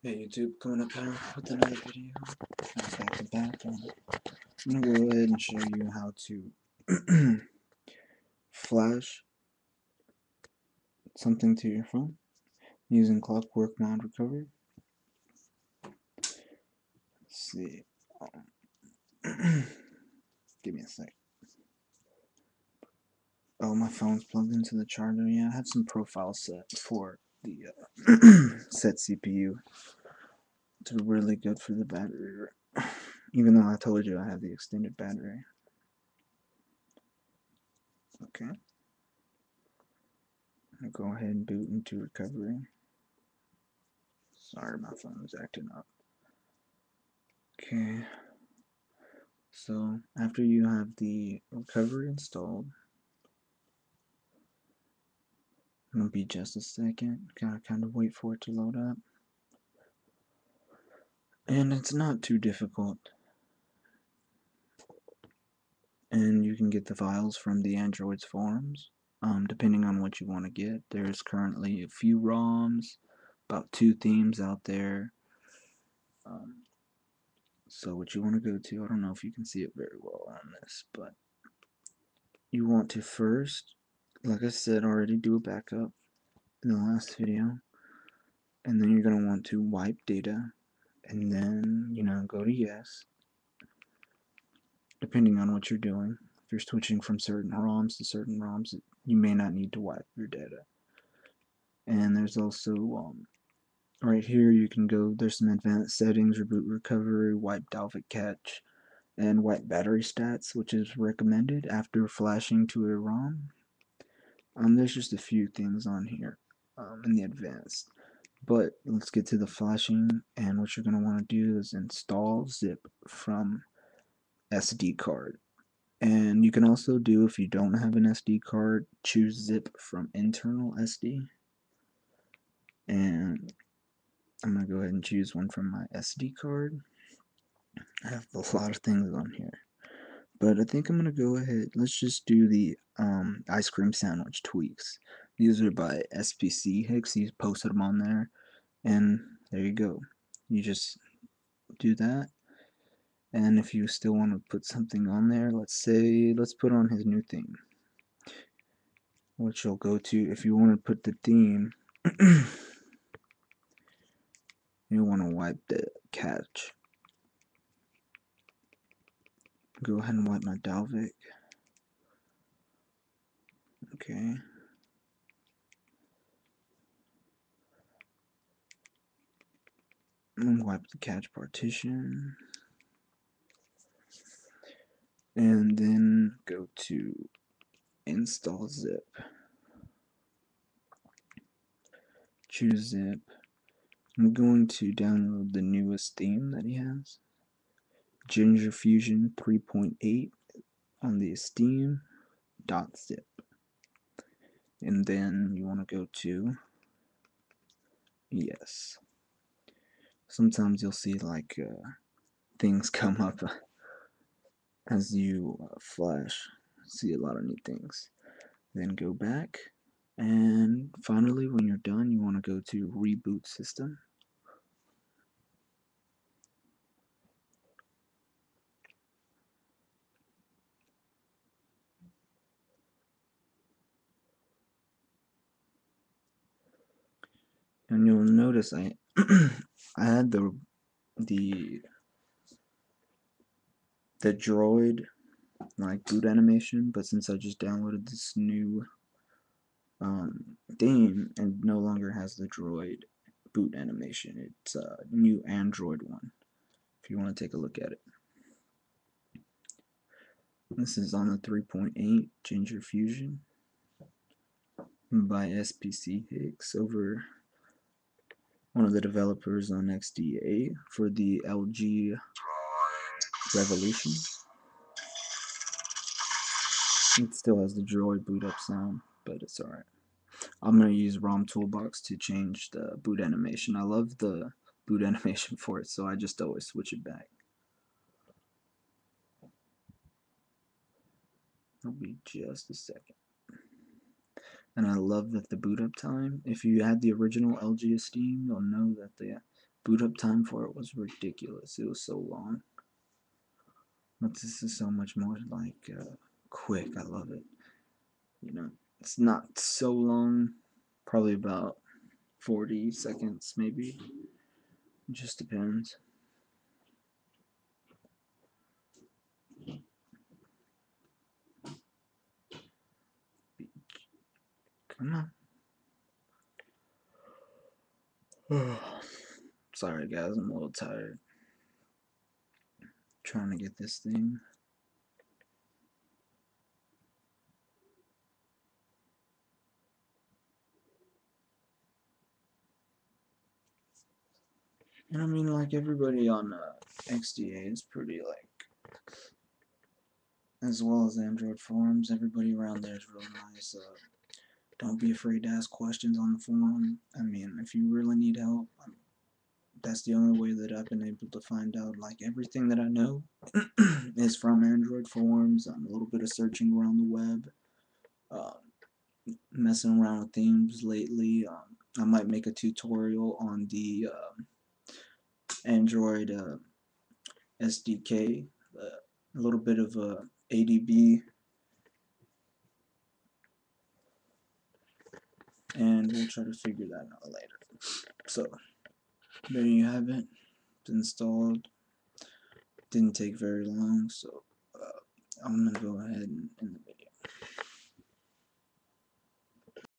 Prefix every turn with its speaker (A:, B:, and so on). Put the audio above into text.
A: Hey YouTube, coming up here with another video. Back to back, and I'm gonna go ahead and show you how to flash something to your phone using Clockwork Mod Recovery. Let's see. Give me a sec. Oh, my phone's plugged into the charger. Yeah, I have some profiles set for the set CPU. It's really good for the battery, even though I told you I have the extended battery. Okay. I'll go ahead and boot into recovery. Sorry, my phone's acting up. Okay, so after you have the recovery installed, it'll be just a second. Gotta kind of wait for it to load up. And it's not too difficult. And you can get the files from the Android's forums, depending on what you want to get. There's currently a few ROMs, about 2 themes out there. So what you want to go to, I don't know if you can see it very well on this, but you want to first, like I said already, do a backup in the last video, and then you're going to want to wipe data, and then go to yes, depending on what you're doing. If you're switching from certain ROMs to certain ROMs, you may not need to wipe your data. And there's also right here you can go, there's some advanced settings, reboot recovery, wipe Dalvik cache, and wipe battery stats, which is recommended after flashing to a ROM. There's just a few things on here in the advanced. But let's get to the flashing, and what you're going to want to do is install zip from SD card. And you can also do, if you don't have an SD card, choose zip from internal SD. And I'm going to go ahead and choose one from my SD card. I have a lot of things on here. But I think I'm going to go ahead, let's just do the ice cream sandwich tweaks. These are by SPC Hicks, he's posted them on there. And there you go. You just do that. And if you still want to put something on there, let's put on his new theme, which you'll go to. If you want to put the theme, you want to wipe the cache. Go ahead and wipe my Dalvik. Okay. And wipe the cache partition. And then go to install zip. Choose zip. I'm going to download the newest theme that he has. Ginger Fusion 3.8 on the esteem .zip. And then you want to go to yes. Sometimes you'll see like things come up as you flash. See a lot of neat things. Then go back, and finally when you're done you want to go to reboot system. And you'll notice I I had the droid like boot animation, but since I just downloaded this new theme, and no longer has the droid boot animation. It's a new Android one, if you want to take a look at it. This is on the 3.8 Ginger Fusion by SPC Hicks, over one of the developers on XDA for the LG Revolution. It still has the droid boot up sound, but it's alright. I'm going to use ROM Toolbox to change the boot animation. I love the boot animation for it, so I just always switch it back. It'll be just a second. And I love that the boot up time, if you had the original LG Esteem, you'll know that the Boot up time for it was ridiculous. It was so long. But this is so much more like quick. I love it. You know, it's not so long. Probably about 40 seconds, maybe. It just depends. Come on. Sorry, guys, I'm a little tired. Trying to get this thing. And I mean, like, everybody on XDA is pretty, like, as well as Android forums, everybody around there is really nice. Don't be afraid to ask questions on the forum. I mean, if you really need help, that's the only way that I've been able to find out. Like, everything that I know is from Android forums, a little bit of searching around the web, messing around with themes lately. I might make a tutorial on the Android SDK, a little bit of ADB, and we'll try to figure that out later. So, there you have it. It's installed. Didn't take very long, so I'm gonna go ahead and end the video.